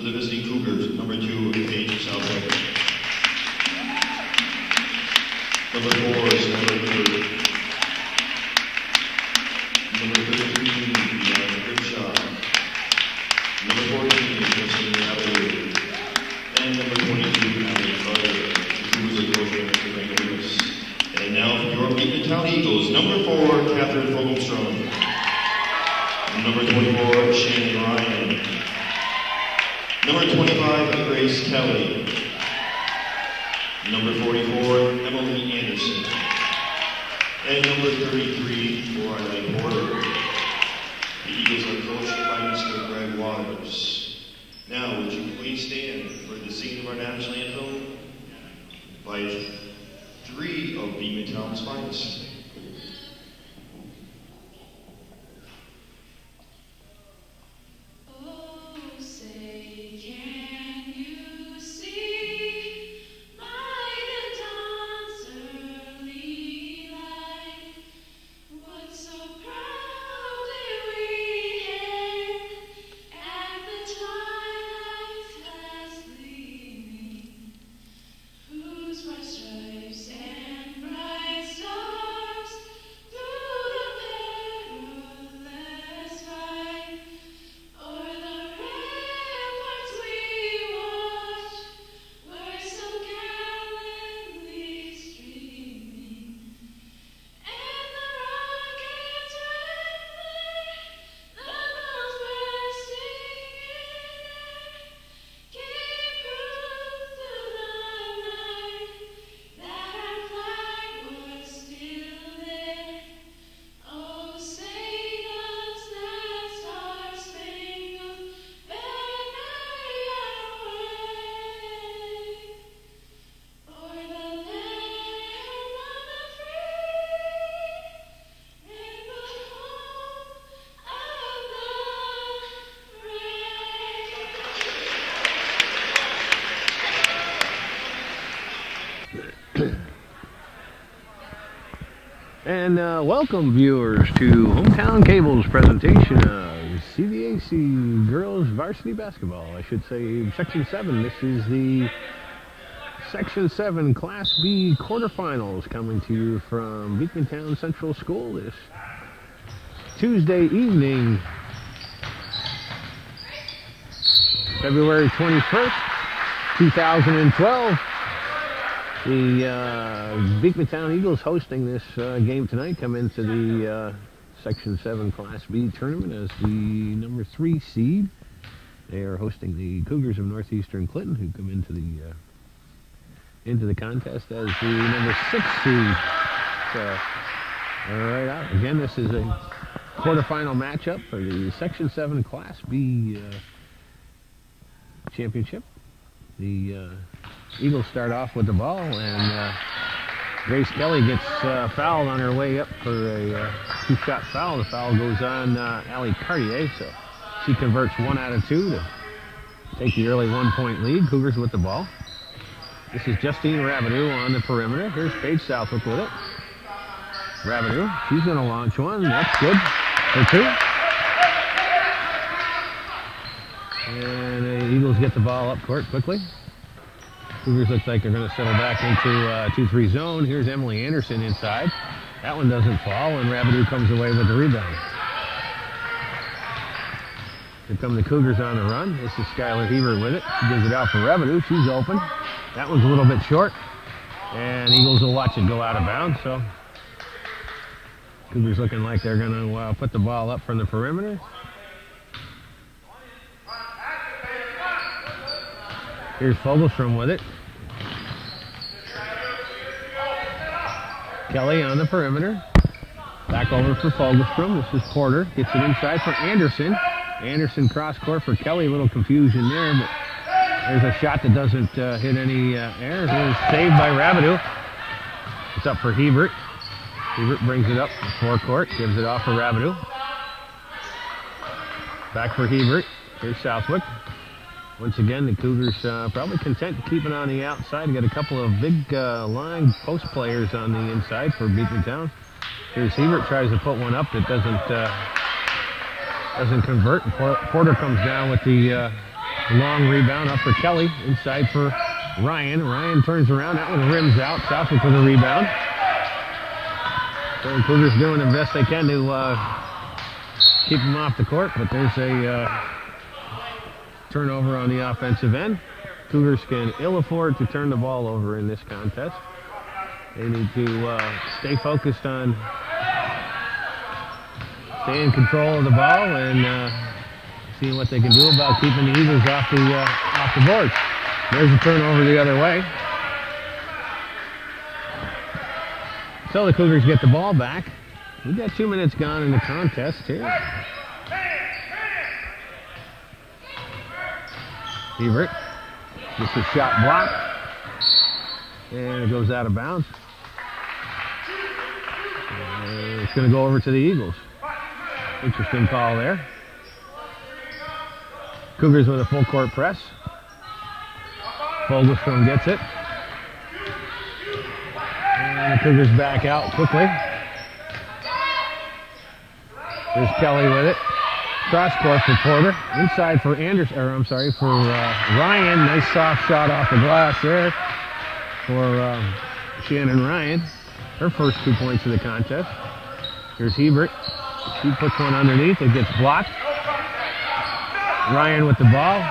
the visiting Cougars, number 2, Paige Southwick. Number 4, Skylar Bird. Number 13, Brianna Grimshaw. Number 14, Kristen Rabideau. And number 22, Allie Carter. The Cougars are coaching for St. Louis. And now for your Beekmantown Eagles, number 4, Catherine Fogelstrom. Number 24, Shannon Ryan. Number 25, Grace Kelly. Number 44, Emily Anderson. And number 33, Riley Porter. The Eagles are coached by Mr. Greg Waters. Now, would you please stand for the singing of our national anthem by 3 of Beekmantown's finest. And welcome viewers to Hometown Cable's presentation of CVAC Girls Varsity Basketball. I should say Section 7. This is the Section 7 Class B quarterfinals coming to you from Beekmantown Central School this Tuesday evening, February 21st, 2012. The Beekmantown Eagles hosting this game tonight come into the Section 7 Class B tournament as the number 3 seed. They are hosting the Cougars of Northeastern Clinton, who come into the contest as the number 6 seed. So, all right, out again. This is a quarterfinal matchup for the Section 7 Class B championship. The Eagles start off with the ball, and Grace Kelly gets fouled on her way up for a 2-shot foul. The foul goes on Allie Cartier, so she converts 1 out of 2 to take the early 1-point lead. Cougars with the ball. This is Justine Rabideau on the perimeter. Here's Paige Southwick with it. Rabideau, she's going to launch one. That's good for 2. And the Eagles get the ball up court quickly. Cougars look like they're going to settle back into 2-3 zone. Here's Emily Anderson inside. That one doesn't fall, and Rabideau comes away with the rebound. Here come the Cougars on the run. This is Skylar Hebert with it. She gives it out for Rabideau. She's open. That one's a little bit short, and Eagles will watch it go out of bounds. So Cougars looking like they're going to put the ball up from the perimeter. Here's Fogelstrom with it. Kelly on the perimeter. Back over for Fogelstrom. This is Porter. Gets it inside for Anderson. Anderson cross court for Kelly. A little confusion there, but there's a shot that doesn't hit any air. It was saved by Rabideau. It's up for Hebert. Hebert brings it up the forecourt. Gives it off for Rabideau. Back for Hebert. Here's Southwick. Once again, the Cougars probably content keeping on the outside. Got a couple of big line post players on the inside for Beekmantown. Here's Hebert, tries to put one up that doesn't convert. Porter comes down with the Long rebound up for Kelly, inside for Ryan. Ryan turns around, that one rims out. Southwick with a rebound. So the Cougars doing the best they can to keep them off the court, but there's a turnover on the offensive end. Cougars can ill afford to turn the ball over in this contest. They need to stay focused on staying in control of the ball and seeing what they can do about keeping the Eagles off the board. There's a turnover the other way. So the Cougars get the ball back. We've got 2 minutes gone in the contest here. Hebert gets a shot blocked. And it goes out of bounds. And it's going to go over to the Eagles. Interesting call there. Cougars with a full court press. Fogelstrom gets it. And the Cougars back out quickly. There's Kelly with it. Cross court for Porter. Inside for Anderson, or I'm sorry, for Ryan. Nice soft shot off the glass there for Shannon Ryan. Her first 2 points of the contest. Here's Hebert. She puts one underneath. It gets blocked. Ryan with the ball.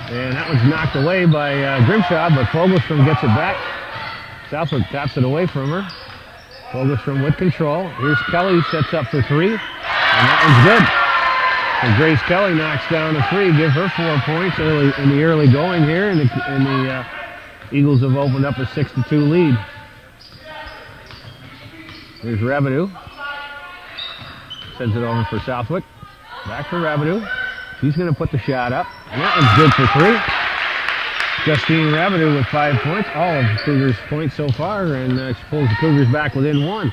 And that one's knocked away by Grimshaw, but Fogelstrom gets it back. Southwick taps it away from her. Fogelstrom with control. Here's Kelly, sets up for three. And that one's good. And Grace Kelly knocks down a three, give her 4 points early in the early going here, and the Eagles have opened up a 6-2 lead. Here's Rabideau. Sends it over for Southwick. Back for Rabideau. She's going to put the shot up, and that one's good for three. Justine Rabideau with 5 points, all of the Cougars' points so far, and she pulls the Cougars back within one.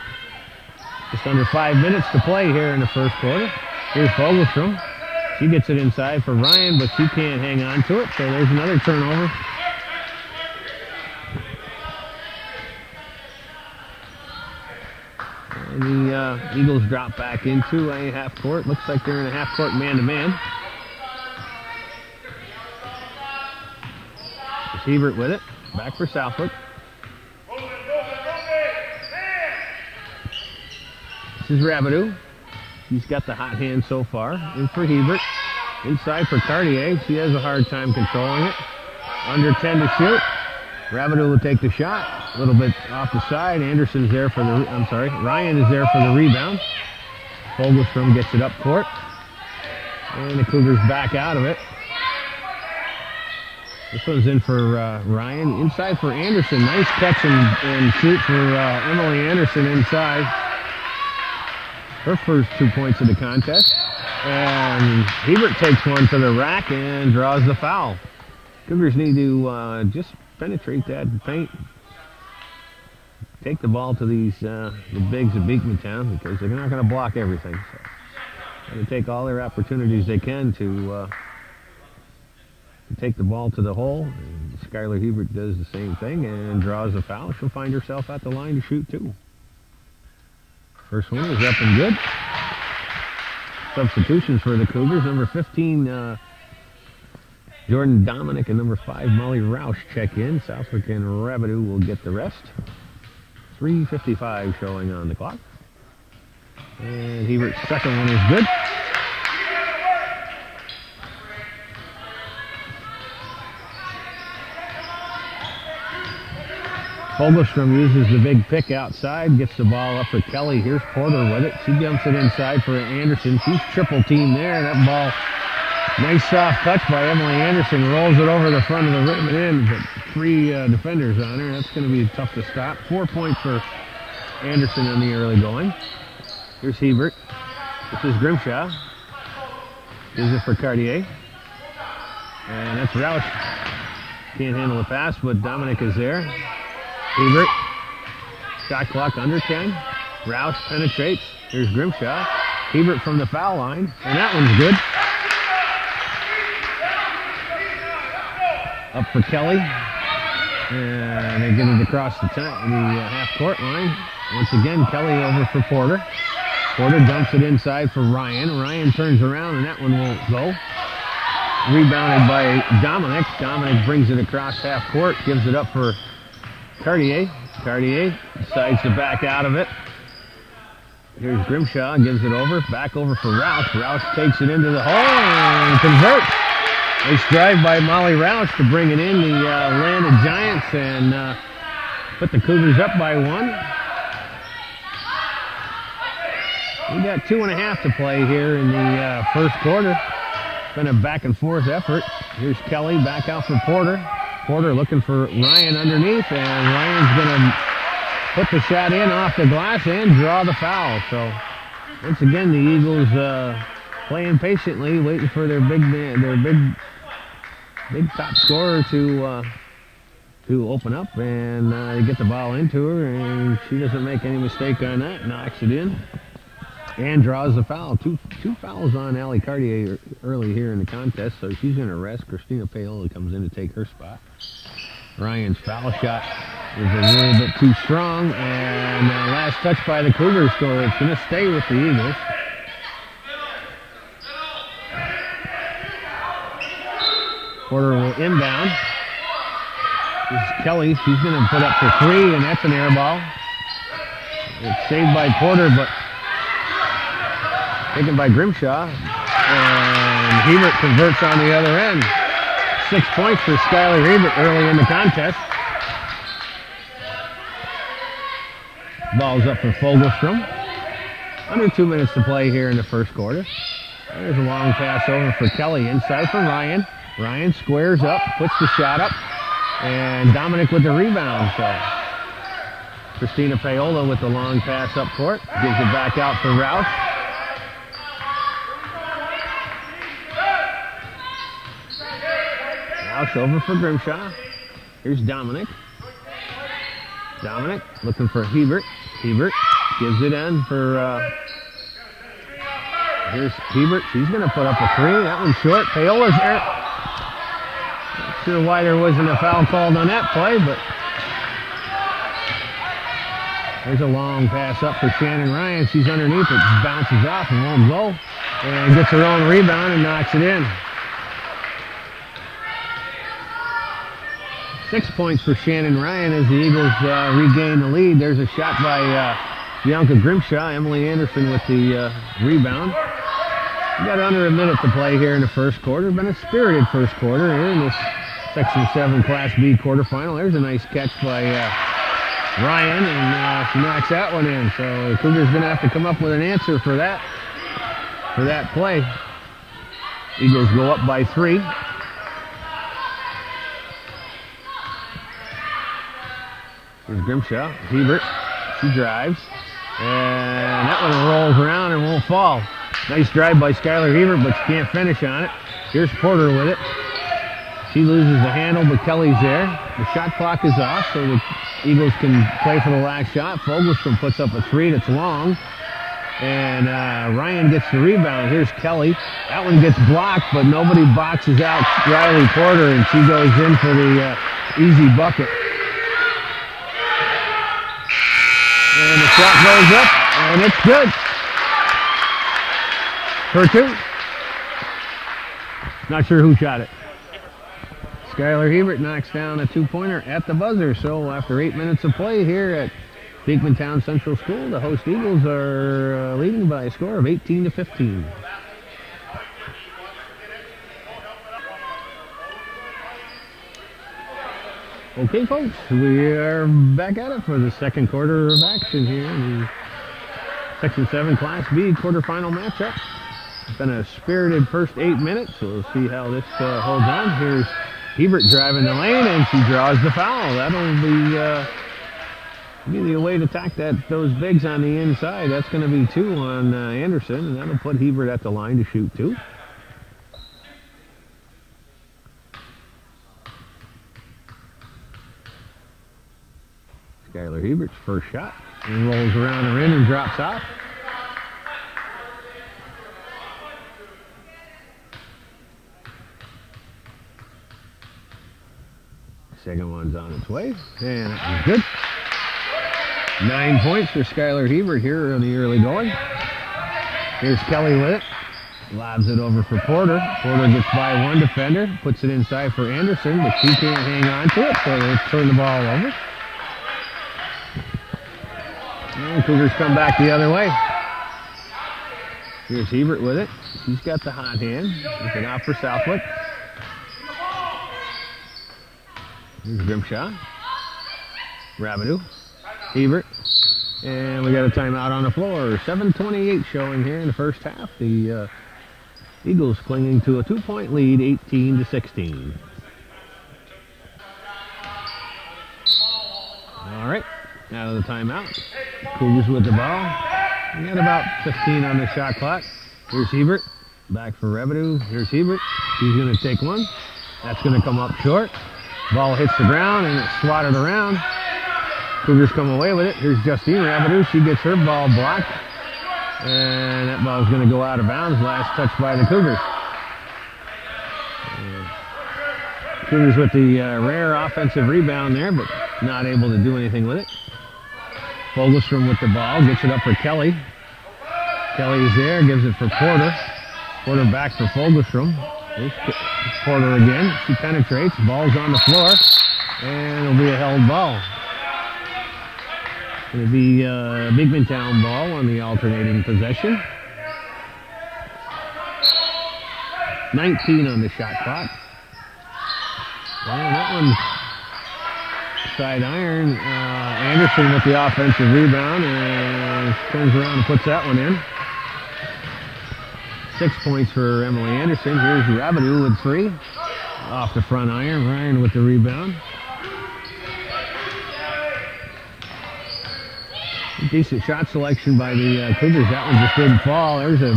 Just under 5 minutes to play here in the first quarter. Here's Fogelstrom. She gets it inside for Ryan, but she can't hang on to it, so there's another turnover. And the Eagles drop back into a half court. Looks like they're in a half court man-to-man. It's Hebert with it. Back for Southwick. This is Rabideau. He's got the hot hand so far. In for Hebert. Inside for Cartier. She has a hard time controlling it. Under 10 to shoot. Rabideau will take the shot. A little bit off the side. Anderson's there for the, Ryan is there for the rebound. Fogelstrom gets it up court. And the Cougars back out of it. This one's in for Ryan. Inside for Anderson. Nice catch and shoot for Emily Anderson inside. Her first 2 points of the contest. And Hebert takes one to the rack and draws the foul. Cougars need to just penetrate that paint. Take the ball to these the bigs of Beekmantown, because they're not going to block everything. So they're going to take all their opportunities they can to take the ball to the hole. And Skylar Hebert does the same thing and draws the foul. She'll find herself at the line to shoot two. First one is up and good. Substitutions for the Cougars. Number 15, Jordan Dominic, and number 5, Molly Roush check in. Southwick and Rabideau will get the rest. 3:55 showing on the clock. And Hebert's second one is good. Fogelstrom uses the big pick outside, gets the ball up for Kelly. Here's Porter with it. She dumps it inside for Anderson. She's triple team there. That ball, nice soft touch by Emily Anderson. Rolls it over the front of the rim and in, but 3 defenders on her. That's going to be tough to stop. 4 points for Anderson in the early going. Here's Hebert. This is Grimshaw. Gives it for Cartier. And that's Roush. Can't handle the pass, but Dominic is there. Hebert. Shot clock under 10. Roush penetrates. Here's Grimshaw. Hebert from the foul line. And that one's good. Up for Kelly. And they get it across the half-court line. Once again, Kelly over for Porter. Porter dumps it inside for Ryan. Ryan turns around, and that one won't go. rebounded by Dominic. Dominic brings it across half court, gives it up for Cartier. Cartier decides to back out of it. Here's Grimshaw, gives it over, back over for Roush. Roush takes it into the hole and converts. Nice drive by Molly Roush to bring it in. The landed Giants and put the Cougars up by 1. We got 2.5 to play here in the first quarter. Been a back and forth effort. Here's Kelly back out for Porter. Porter looking for Ryan underneath, and Ryan's going to put the shot in off the glass and draw the foul. So once again, the Eagles playing patiently, waiting for their big top scorer to open up, and they get the ball into her, and she doesn't make any mistake on that. Knocks it in and draws the foul. Two fouls on Allie Cartier early here in the contest, so she's going to rest. Christina Paola comes in to take her spot. Ryan's foul shot is a little bit too strong, and last touch by the Cougars, so it's going to stay with the Eagles. Porter will inbound. This is Kelly. She's going to put up for 3, and that's an air ball. It's saved by Porter, but taken by Grimshaw, and Hebert converts on the other end. 6 points for Skylar Hebert early in the contest. Ball's up for Fogelstrom. Under 2 minutes to play here in the first quarter. There's a long pass over for Kelly, inside for Ryan. Ryan squares up, puts the shot up, and Dominic with the rebound. So Christina Paola with the long pass up court, gives it back out for Roush. Roush over for Grimshaw. Here's Dominic. Dominic looking for Hebert. Hebert gives it in for, here's Hebert. She's going to put up a 3. That one's short. Paola's there. Not sure why there wasn't a foul called on that play, but there's a long pass up for Shannon Ryan. She's underneath it, bounces off and won't go. And gets her own rebound and knocks it in. 6 points for Shannon Ryan as the Eagles regain the lead. There's a shot by Bianca Grimshaw. Emily Anderson with the rebound. We got under a minute to play here in the first quarter. Been a spirited first quarter here in this Section 7 Class B quarterfinal. There's a nice catch by Ryan, and she knocks that one in. So the Cougars going to have to come up with an answer for that play. Eagles go up by 3. Here's Grimshaw. Hebert. She drives. And that one rolls around and won't fall. Nice drive by Skylar Hebert, but she can't finish on it. Here's Porter with it. She loses the handle, but Kelly's there. The shot clock is off, so the Eagles can play for the last shot. Fogelstrom puts up a 3 that's long. And Ryan gets the rebound. Here's Kelly. That one gets blocked, but nobody boxes out Riley Porter, and she goes in for the easy bucket. And the shot goes up, and it's good. For 2. Not sure who shot it. Skylar Hebert knocks down a 2-pointer at the buzzer. So after 8 minutes of play here at Beekmantown Central School, the host Eagles are leading by a score of 18-15. Okay, folks, we are back at it for the second quarter of action here in the Section 7 Class B quarterfinal matchup. It's been a spirited first 8 minutes, so we'll see how this holds on. Here's Hebert driving the lane, and she draws the foul. That'll be the way to attack those bigs on the inside. That's going to be 2 on Anderson, and that'll put Hebert at the line to shoot 2. Skylar Hebert's first shot, and rolls around the rim and drops off. Second one's on its way, and it was good. 9 points for Skylar Hebert here in the early going. Here's Kelly with it. Lobs it over for Porter. Porter gets by one defender, puts it inside for Anderson, but she can't hang on to it, so they turn the ball over. And Cougars come back the other way. Here's Hebert with it. He's got the hot hand. Looking out for Southwick. Here's Grimshaw. Rabideau. Hebert. And we got a timeout on the floor. 7:28 showing here in the first half. The Eagles clinging to a 2-point lead, 18-16. All right, out of the timeout. Cougars with the ball. We got about 15 on the shot clock. Here's Hebert. Back for Rabideau. Here's Hebert. He's going to take one. That's going to come up short. Ball hits the ground and it's swatted around. Cougars come away with it. Here's Justine Rabideau. She gets her ball blocked. And that ball's going to go out of bounds. Last touch by the Cougars. Cougars with the rare offensive rebound there, but not able to do anything with it. Fogelstrom with the ball. Gets it up for Kelly. Kelly's there. Gives it for Porter. Porter back for Fogelstrom. Here's Porter again. She penetrates. Ball's on the floor. And it'll be a held ball. It'll be Beekmantown ball on the alternating possession. 19 on the shot clock. Well, that one side iron. Anderson with the offensive rebound and turns around and puts that one in. 6 points for Emily Anderson. Here's Rabideau with 3. Off the front iron. Ryan with the rebound. Decent shot selection by the Cougars. That one just didn't fall. There's a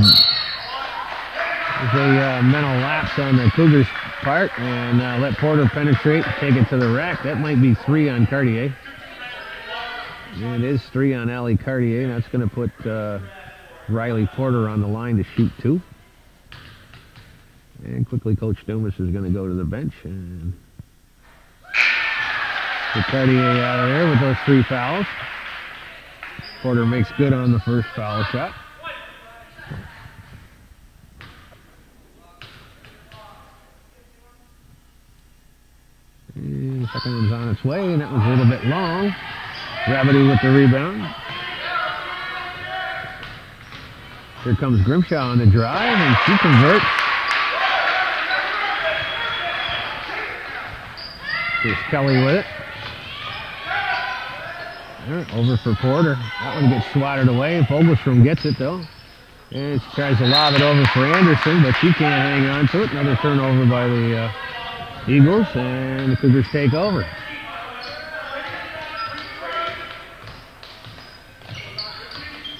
mental lapse on the Cougars' part, and let Porter penetrate, take it to the rack. That might be 3 on Cartier. And it is 3 on Allie Cartier. That's going to put Riley Porter on the line to shoot 2. And quickly, Coach Dumas is going to go to the bench and get Cartier out of there with those 3 fouls. Porter makes good on the first foul shot. And the second one's on its way, and that one's a little bit long. Rabideau with the rebound. Here comes Grimshaw on the drive, and she converts. Here's Kelly with it. Over for Porter. That one gets swatted away. Fogelstrom gets it though. And she tries to lob it over for Anderson, but she can't hang on to it. Another turnover by the Eagles, and the Cougars take over.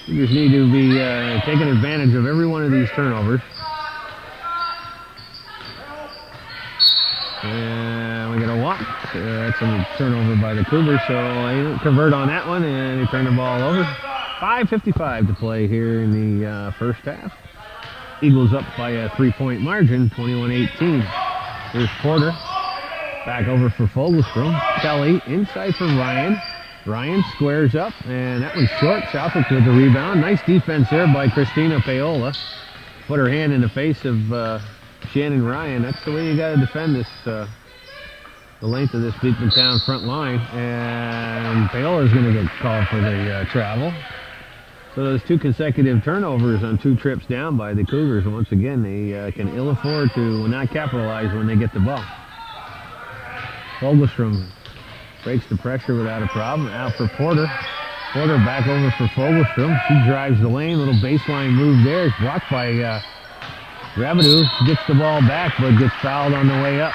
Cougars need to be taking advantage of every one of these turnovers. And we got a walk. That's a turnover by the Cougars, so they don't convert on that one, and they turn the ball over. 5:55 to play here in the first half. Eagles up by a 3-point margin, 21-18. Here's Porter. Back over for Fogelstrom. Kelly inside for Ryan. Ryan squares up, and that one's short. Southwick with the rebound. Nice defense there by Christina Paola. Put her hand in the face of Shannon Ryan. That's the way you got to defend this, the length of this Beekmantown front line. And Paola's going to get called for the travel. So those 2 consecutive turnovers on 2 trips down by the Cougars. Once again, they can ill afford to not capitalize when they get the ball. Fogelstrom breaks the pressure without a problem. Out for Porter. Porter back over for Fogelstrom. She drives the lane. Little baseline move there. It's blocked by Rabideau. Gets the ball back, but gets fouled on the way up.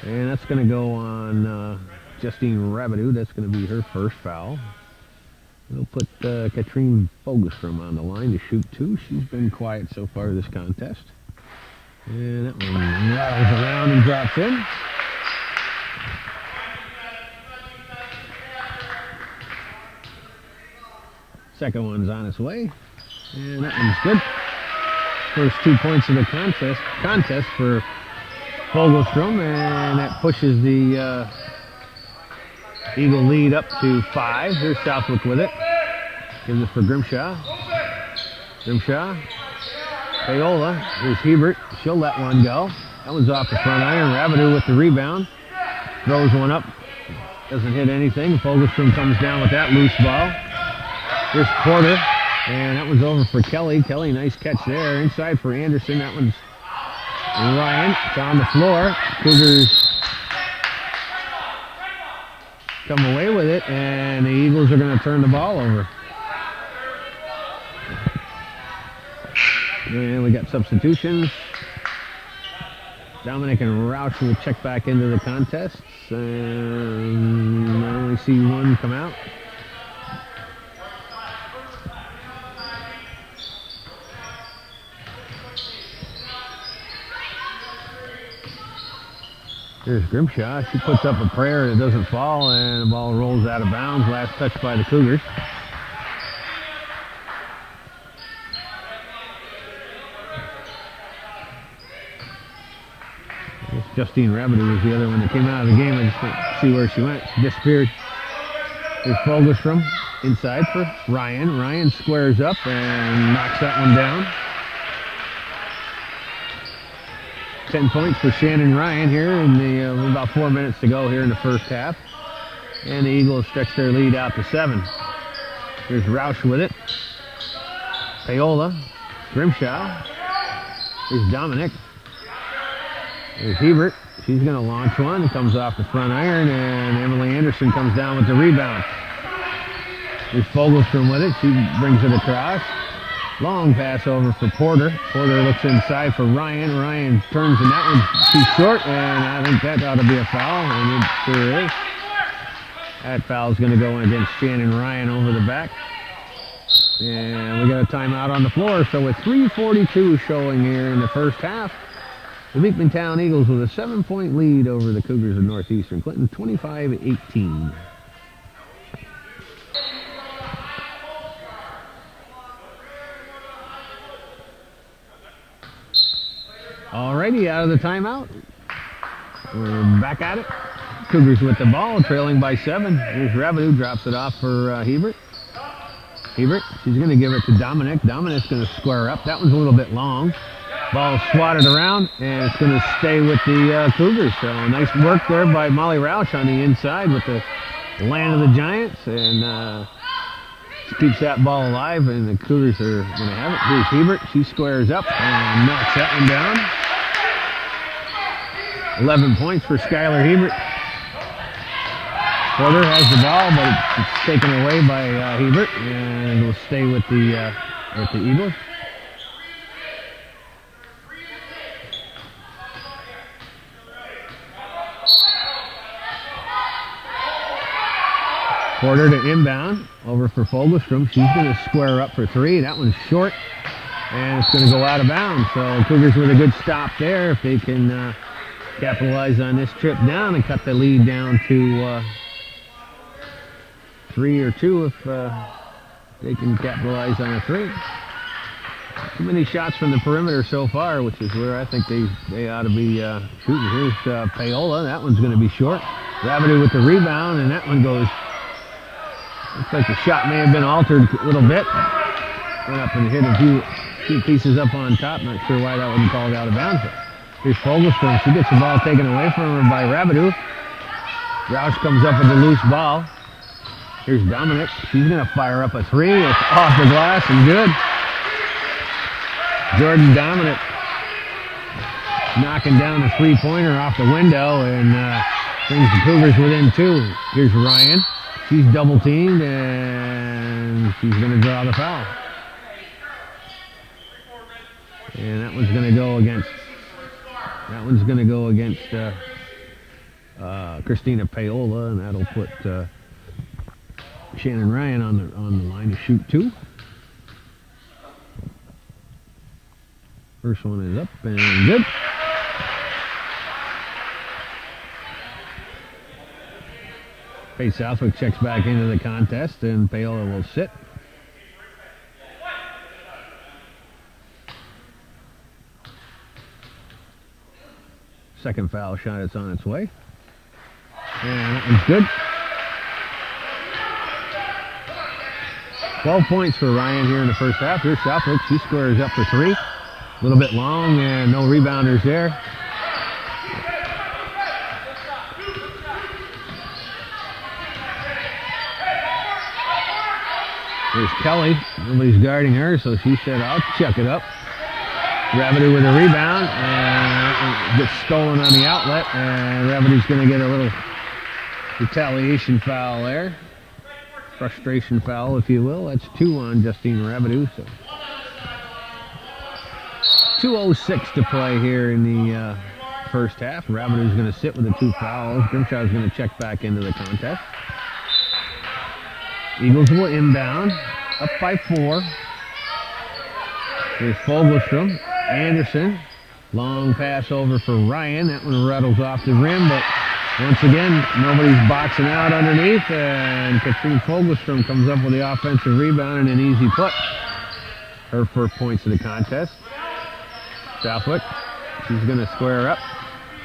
And that's going to go on Justine Rabideau. That's going to be her first foul. We'll put Katrine Fogelstrom on the line to shoot 2. She's been quiet so far this contest. And that one rattles around and drops in. Second one's on its way. And that one's good. First 2 points of the contest for Fogelstrom, and that pushes the Eagle lead up to 5. Here's Southwick with it. Gives it for Grimshaw. Grimshaw. Paola. Here's Hebert. She'll let one go. That one's off the front iron. Rabideau with the rebound. Throws one up. Doesn't hit anything. Fogelstrom comes down with that loose ball. Here's Porter. And that one's over for Kelly. Kelly, nice catch there. Inside for Anderson. That one's Ryan. It's on the floor. Cougars come away with it, and the Eagles are going to turn the ball over. And we got substitutions. Dominic and Roush will check back into the contest. And I only see one come out. Here's Grimshaw. She puts up a prayer that doesn't fall, and the ball rolls out of bounds. Last touch by the Cougars. Justine Rabideau was the other one that came out of the game. I just didn't see where she went. She disappeared. Here's Fogelstrom inside for Ryan. Ryan squares up and knocks that one down. 10 points for Shannon Ryan here in the about 4 minutes to go here in the first half. And the Eagles stretch their lead out to 7. Here's Roush with it. Paola. Grimshaw. Here's Dominic. Here's Hebert. She's going to launch one. It comes off the front iron, and Emily Anderson comes down with the rebound. Here's Fogelstrom with it. She brings it across. Long pass over for Porter. Porter looks inside for Ryan. Ryan turns, and that one's too short, and I think that ought to be a foul, and it sure is. That foul's going to go against Shannon Ryan over the back. And we got a timeout on the floor, so with 3:42 showing here in the first half, the Beekmantown Eagles with a 7-point lead over the Cougars of Northeastern Clinton, 25-18. Alrighty, out of the timeout. We're back at it. Cougars with the ball, trailing by 7. Here's Rabideau, drops it off for Hebert. Hebert, she's going to give it to Dominic. Dominic's going to square up. That one's a little bit long. Ball swatted around, and it's going to stay with the Cougars. So nice work there by Molly Roush on the inside with the land of the Giants, and keeps that ball alive, and the Cougars are going to have it. Here's Hebert. She squares up and knocks that one down. 11 points for Skylar Hebert. Porter has the ball, but it's taken away by Hebert, and will stay with the Eagles. Porter to inbound, over for Fogelstrom. She's going to square up for 3. That one's short, and it's going to go out of bounds. So Cougars with a good stop there if they can capitalize on this trip down and cut the lead down to 3 or 2 if they can capitalize on a 3. Too many shots from the perimeter so far, which is where I think they ought to be shooting. Here's Paola. That one's going to be short. Rabideau with the rebound, and that one goes. Looks like the shot may have been altered a little bit. Went up and hit a few pieces up on top. Not sure why that wasn't called out of bounds. Here's Fogelstrom. She gets the ball taken away from her by Rabideau. Roush comes up with the loose ball. Here's Dominic. She's going to fire up a 3. It's off the glass and good. Jordan Dominic knocking down the 3-pointer off the window and brings the Cougars within 2. Here's Ryan. She's double teamed, and she's going to draw the foul. And that one's going to go against Christina Paola, and that'll put Shannon Ryan on the line to shoot 2. First one is up and good. Faye Southwick checks back into the contest, and Paola will sit. Second foul shot, it's on its way. And that one's good. 12 points for Ryan here in the first half. Here's Southwick. She squares up for 3. A little bit long and no rebounders there. Here's Kelly. Nobody's guarding her, so she said, I'll chuck it up. Revenue with a rebound, and it gets stolen on the outlet, and Revenue's going to get a little retaliation foul there. Frustration foul, if you will. That's 2 on Justine Revenue. So 2:06 to play here in the first half. Revenue's going to sit with the 2 fouls. Grimshaw's going to check back into the contest. Eagles will inbound, up by 4. Here's Fogelstrom. Anderson, long pass over for Ryan. That one rattles off the rim, but once again, nobody's boxing out underneath, and Katrine Fogelstrom comes up with the offensive rebound and an easy put. Her 4 points of the contest. Southwick, she's going to square up,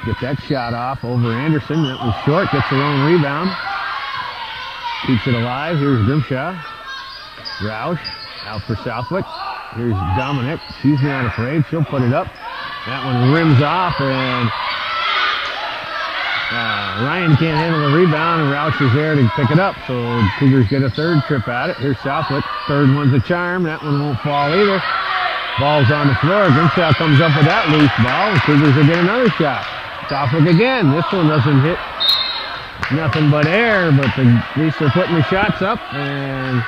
get that shot off over Anderson. That was short, gets her own rebound. Keeps it alive. Here's Grimshaw. Roush out for Southwick. Here's Dominic. She's not afraid. She'll put it up. That one rims off, and Ryan can't handle the rebound, and Roush is there to pick it up. So Cougars get a 3rd trip at it. Here's Southwick. 3rd one's a charm. That one won't fall either. Ball's on the floor. Grimshaw comes up with that loose ball. The Cougars will get another shot. Southwick again. This one doesn't hit nothing but air, but at least they're putting the shots up, and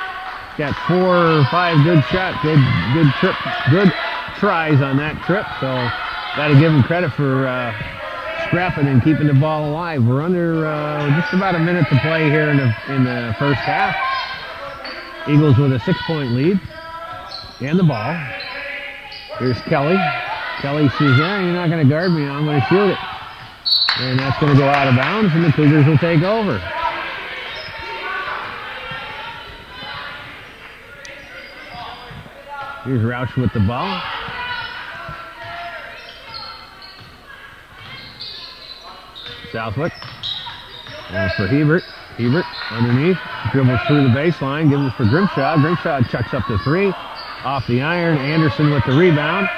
got 4 or 5 good shots, good tries on that trip. So got to give them credit for scrapping and keeping the ball alive. We're under just about a minute to play here in the first half. Eagles with a 6-point lead and the ball. Here's Kelly. Kelly says, "Yeah, you're not going to guard me. I'm going to shoot it." And that's going to go out of bounds, and the Cougars will take over. Here's Roush with the ball. Southwick. And for Hebert. Hebert underneath. Dribbles through the baseline. Gives it for Grimshaw. Grimshaw chucks up to 3. Off the iron. Anderson with the rebound.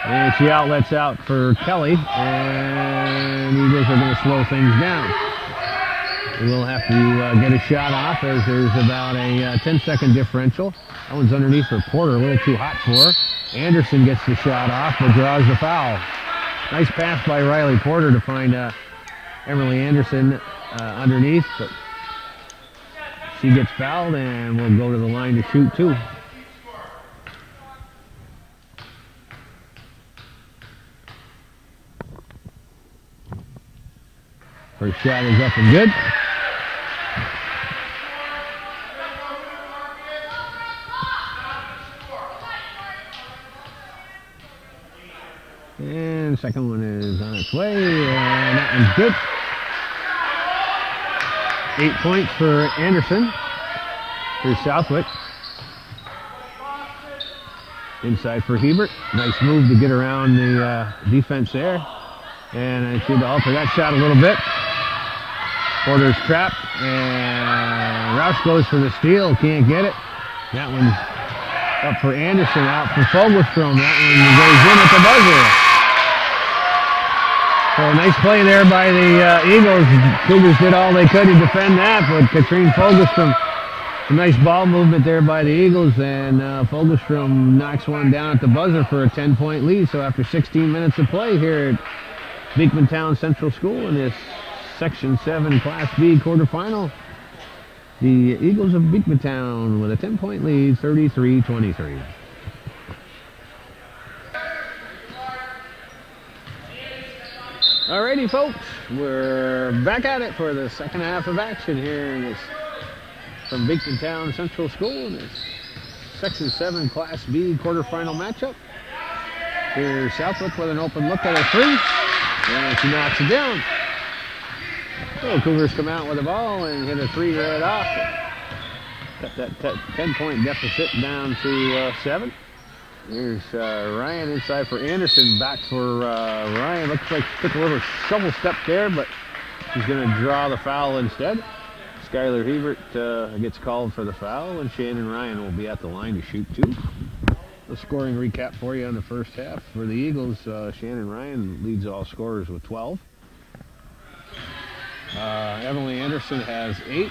And she outlets out for Kelly. And Eagles are going to slow things down. We'll have to get a shot off as there's about a 10-second differential. That one's underneath for Porter, a little too hot for her. Anderson gets the shot off, but draws the foul. Nice pass by Riley Porter to find Emily Anderson underneath, but she gets fouled and will go to the line to shoot too. First shot is up and good. And the second one is on its way, and that one's good. 8 points for Anderson. Here's Southwick. Inside for Hebert. Nice move to get around the defense there. And I should alter that shot a little bit. Porter's trapped, and Roush goes for the steal. Can't get it. That one's up for Anderson, out for Fogelstrom. That one goes in at the buzzer. So nice play there by the Eagles. Cougars did all they could to defend that, but Katrine Fogelstrom, a nice ball movement there by the Eagles, and Fogelstrom knocks one down at the buzzer for a 10-point lead. So after 16 minutes of play here at Beekmantown Central School in this Section 7 Class B quarterfinal, the Eagles of Beekmantown with a 10-point lead, 33-23. Alrighty, folks, we're back at it for the second half of action here in this from Beekmantown Central School in this Section 7 Class B quarterfinal matchup. Here's Southwick with an open look at a 3, and she knocks it down. So Cougars come out with the ball and hit a 3 right off. Cut that 10-point deficit down to 7. Here's Ryan inside for Anderson. Back for Ryan. Looks like she took a little shovel step there, but she's going to draw the foul instead. Skylar Hebert gets called for the foul, and Shannon Ryan will be at the line to shoot 2. The scoring recap for you on the first half. For the Eagles, Shannon Ryan leads all scorers with 12. Emily Anderson has 8.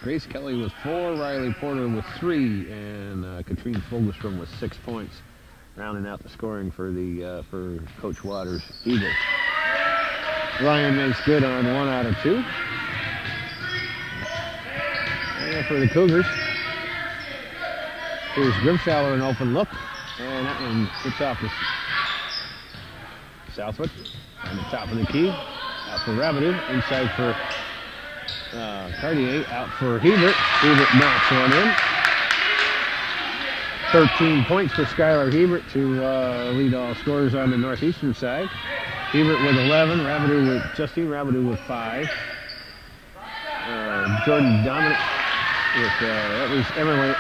Grace Kelly with 4. Riley Porter with 3. And Katrine Fogelstrom with 6 points. Rounding out the scoring for the for Coach Waters' Eagles. Ryan makes good on 1 out of 2. And for the Cougars, here's Grimshaw with an open look. And that one gets off the Southwick on the top of the key. Out for Rabideau, inside for Cartier, out for Hebert. Hebert knocks one in. 13 points for Skylar Hebert to lead all scorers on the northeastern side. Hebert with 11, Justine Rabideau with 5. Jordan Dominic with, that was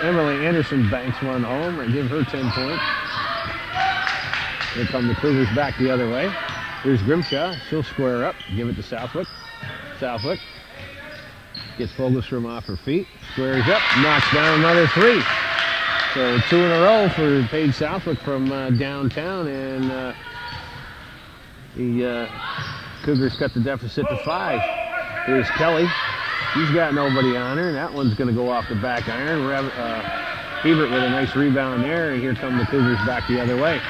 Emily Anderson banks one home and give her 10 points. Here come the Cougars back the other way. Here's Grimshaw. She'll square up, give it to Southwick. Southwick gets Fogelstrom off her feet, squares up, knocks down another 3. So 2 in a row for Paige Southwick from downtown, and the Cougars cut the deficit to 5. Here's Kelly. She's got nobody on her, and that one's going to go off the back iron. Hebert with a nice rebound there, and here come the Cougars back the other way.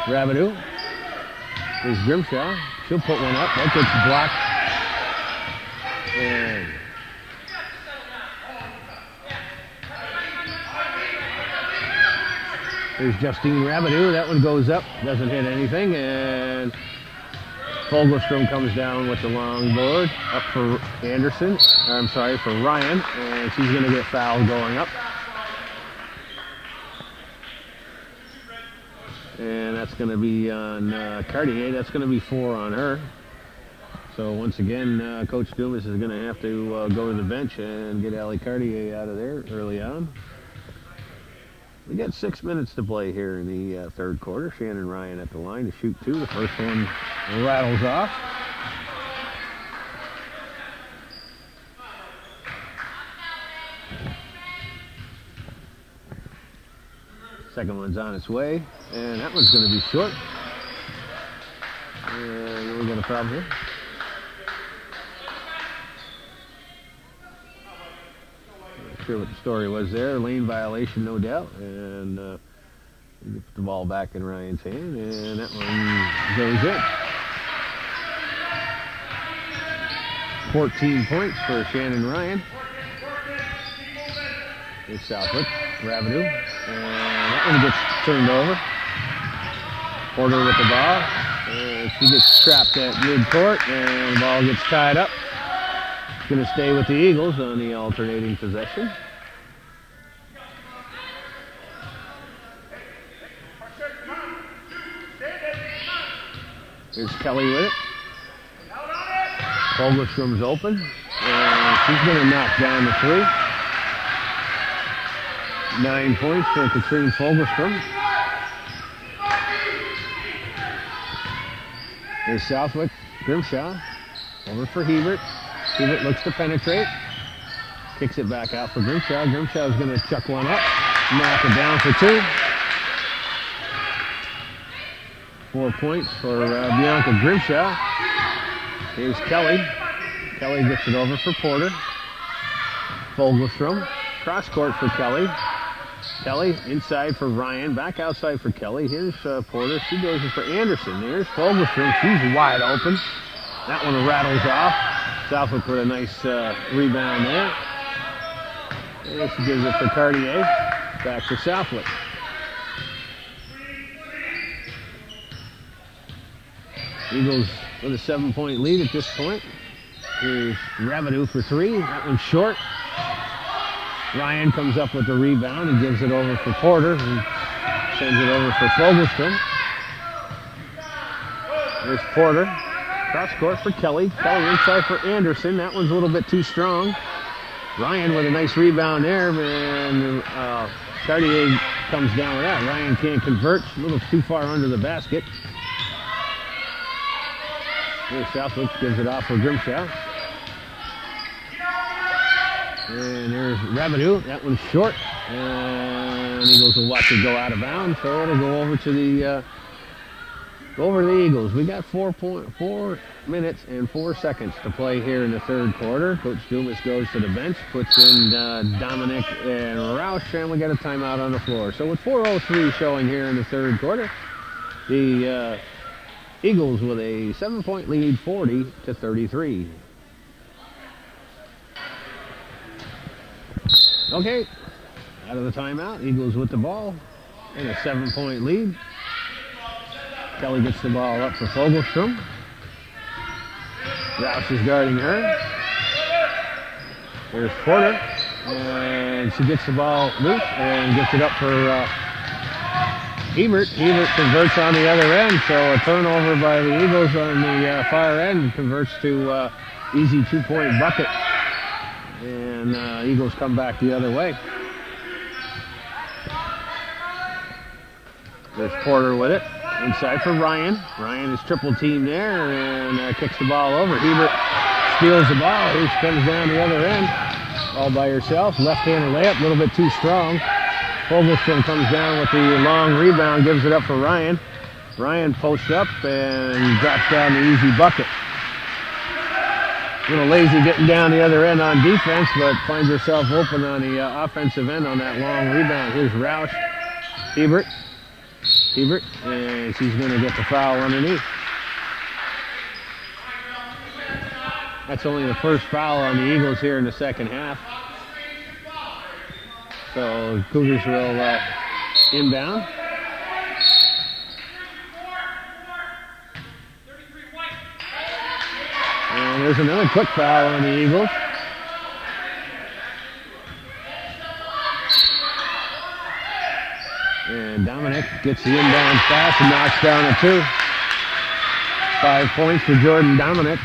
Rabideau. Here's Grimshaw. She'll put one up. That gets blocked. And there's Justine Rabideau. That one goes up. Doesn't hit anything. And Fogelstrom comes down with the long board. Up for Anderson. I'm sorry, for Ryan. And she's going to get fouled going up. And that's going to be on Cartier. That's going to be 4 on her. So once again, Coach Dumas is going to have to go to the bench and get Allie Cartier out of there early on. We got 6 minutes to play here in the third quarter. Shannon Ryan at the line to shoot 2. The first one rattles off. Second one's on its way, and that one's going to be short. And we got a problem here. Not sure what the story was there. Lane violation, no doubt. And we get the ball back in Ryan's hand, and that one goes in. 14 points for Shannon Ryan. Here's Southwick, Rabideau, and that one gets turned over. Porter with the ball, and she gets trapped at midcourt, and the ball gets tied up. It's going to stay with the Eagles on the alternating possession. Here's Kelly with it. Fogelstrom's open, and she's going to knock down the 3. 9 points for Katrine Fogelstrom. Here's Southwick, Grimshaw, over for Hebert. Hebert looks to penetrate, kicks it back out for Grimshaw. Grimshaw's going to chuck one up, knock it down for 2. 4 points for Bianca Grimshaw. Here's Kelly. Kelly gets it over for Porter. Fogelstrom, cross court for Kelly. Kelly inside for Ryan, back outside for Kelly. Here's Porter. She goes in for Anderson. There's Fogelstrom. She's wide open. That one rattles off. Southwick with a nice rebound there. And she gives it for Cartier. Back to Southwick. Eagles with a 7-point lead at this point. Here's Rabideau for 3. That one's short. Ryan comes up with the rebound and gives it over for Porter, who sends it over for Fogelstrom. There's Porter. Cross court for Kelly. Kelly inside for Anderson. That one's a little bit too strong. Ryan with a nice rebound there, and Cartier comes down with that. Ryan can't convert. A little too far under the basket. Here's Southwick, gives it off for Grimshaw. And there's revenue. That one's short. And Eagles will watch it go out of bounds. So it'll go over to the Eagles. We got 4 minutes and 4 seconds to play here in the third quarter. Coach Dumas goes to the bench, puts in Dominic and Roush, and we got a timeout on the floor. So with 4:03 showing here in the third quarter, the Eagles with a 7-point lead, 40-33. Okay, out of the timeout, Eagles with the ball and a 7-point lead. Kelly gets the ball up for Fogelstrom. Roush is guarding her. There's Porter, and she gets the ball loose and gets it up for Hebert. Hebert converts on the other end, so a turnover by the Eagles on the far end converts to easy 2-point bucket. And Eagles come back the other way. There's Porter with it. Inside for Ryan. Ryan is triple teamed there and kicks the ball over. Hebert steals the ball. He comes down the other end all by herself. Left-handed layup, a little bit too strong. Fogelstrom comes down with the long rebound, gives it up for Ryan. Ryan posts up and drops down the easy bucket. A little lazy getting down the other end on defense, but finds herself open on the offensive end on that long rebound. Here's Roush. Hebert, and she's going to get the foul underneath. That's only the first foul on the Eagles here in the second half. So Cougars will inbound. And there's another quick foul on the Eagles. And Dominic gets the inbound pass and knocks down a 2. 5 points for Jordan Dominic.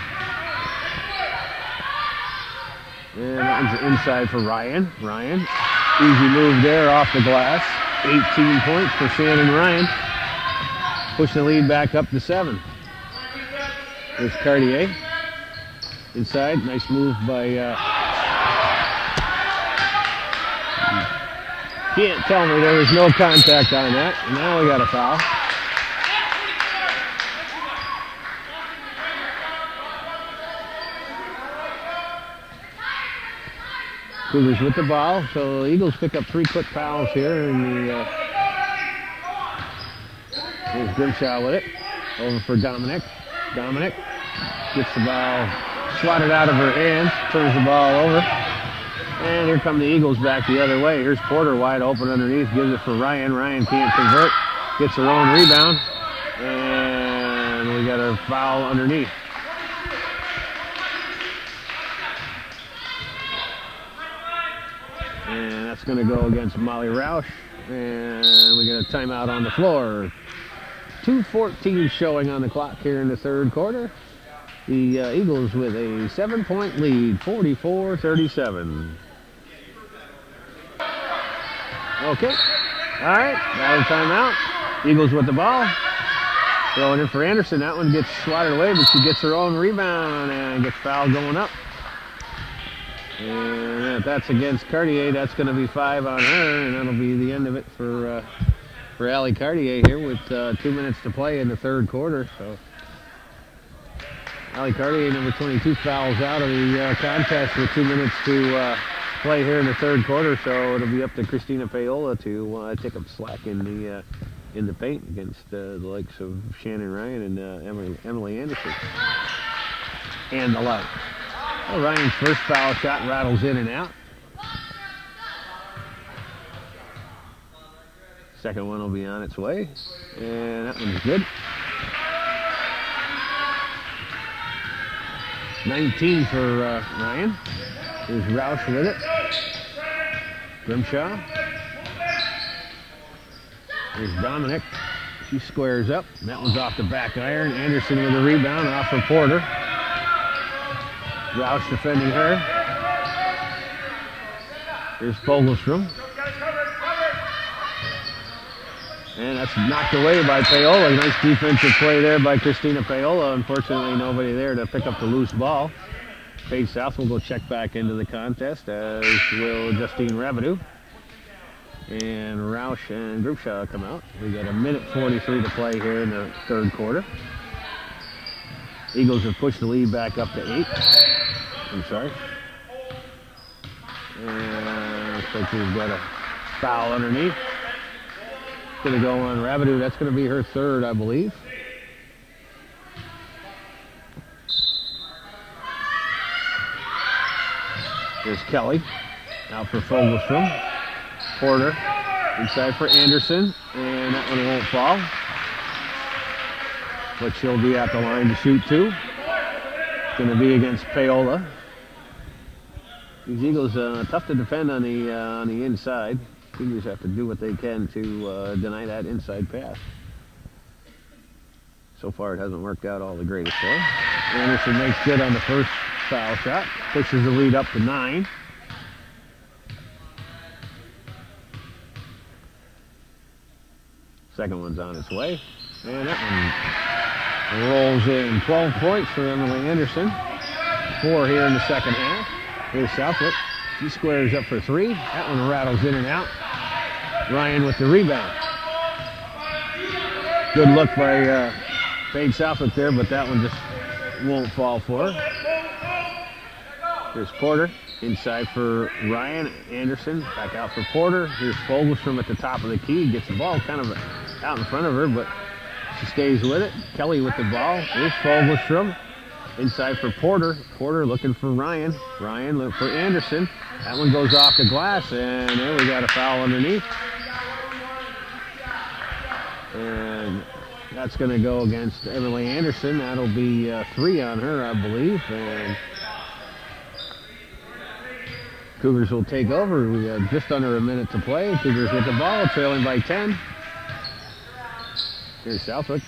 And that one's inside for Ryan. Ryan, easy move there off the glass. 18 points for Shannon Ryan. Push the lead back up to 7. There's Cartier. Inside, nice move by... Can't tell me there was no contact on that. Now we got a foul. Cougars with the ball, so the Eagles pick up 3 quick fouls here, and there's Grimshaw with it. Over for Dominic. Dominic gets the ball swatted out of her hands, turns the ball over. And here come the Eagles back the other way. Here's Porter wide open underneath, gives it for Ryan. Ryan can't convert, gets her own rebound, and we got a foul underneath. And that's going to go against Molly Roush, and we got a timeout on the floor. 2:14 showing on the clock here in the third quarter. The Eagles with a 7-point lead, 44-37. Okay. All right. Now the timeout. Eagles with the ball. Throwing in for Anderson. That one gets swatted away, but she gets her own rebound and gets fouled going up. And if that's against Cartier, that's going to be 5 on her, and that'll be the end of it for Allie Cartier here with 2 minutes to play in the third quarter. So Allie Cartier, number 22, fouls out of the contest with 2 minutes to play here in the third quarter. So it'll be up to Christina Paola to take up slack in the paint against the likes of Shannon Ryan and Emily Anderson and the like. Well, Ryan's first foul shot rattles in and out. Second one will be on its way, and that one's good. 19 for Ryan. Here's Roush with it. Grimshaw. Here's Dominic. She squares up. That one's off the back iron. Anderson with a rebound off for Porter. Roush defending her. Here's Fogelstrom. And that's knocked away by Paola. Nice defensive play there by Christina Paola. Unfortunately, nobody there to pick up the loose ball. Paige South will go check back into the contest, as will Justine Rabideau. And Roush and Groupshaw come out. We got 1:43 to play here in the third quarter. Eagles have pushed the lead back up to 8. I'm sorry. And looks like we've got a foul underneath. Going to go on Rabideau. That's going to be her third, I believe. Here's Kelly. Out for Fogelstrom. Porter. Inside for Anderson. And that one won't fall. But she'll be at the line to shoot too. It's going to be against Paola. These Eagles tough to defend on the inside. Cougars have to do what they can to deny that inside pass. So far it hasn't worked out all the greatest for her. Anderson makes good on the first foul shot. Pushes the lead up to 9. Second one's on its way. And that one rolls in. 12 points for Emily Anderson. 4 here in the second half. Here's Southwick. She squares up for 3. That one rattles in and out. Ryan with the rebound. Good look by Paige Southwick there, but that one just won't fall for her. Here's Porter. Inside for Ryan. Anderson. Back out for Porter. Here's Fogelstrom at the top of the key. Gets the ball kind of out in front of her, but she stays with it. Kelly with the ball. Here's Fogelstrom. Inside for Porter. Porter looking for Ryan. Ryan looking for Anderson. That one goes off the glass, and there we got a foul underneath. And that's going to go against Emily Anderson. That'll be 3 on her, I believe. And Cougars will take over. We have just under a minute to play. Cougars with the ball, trailing by 10. Here's Southwick.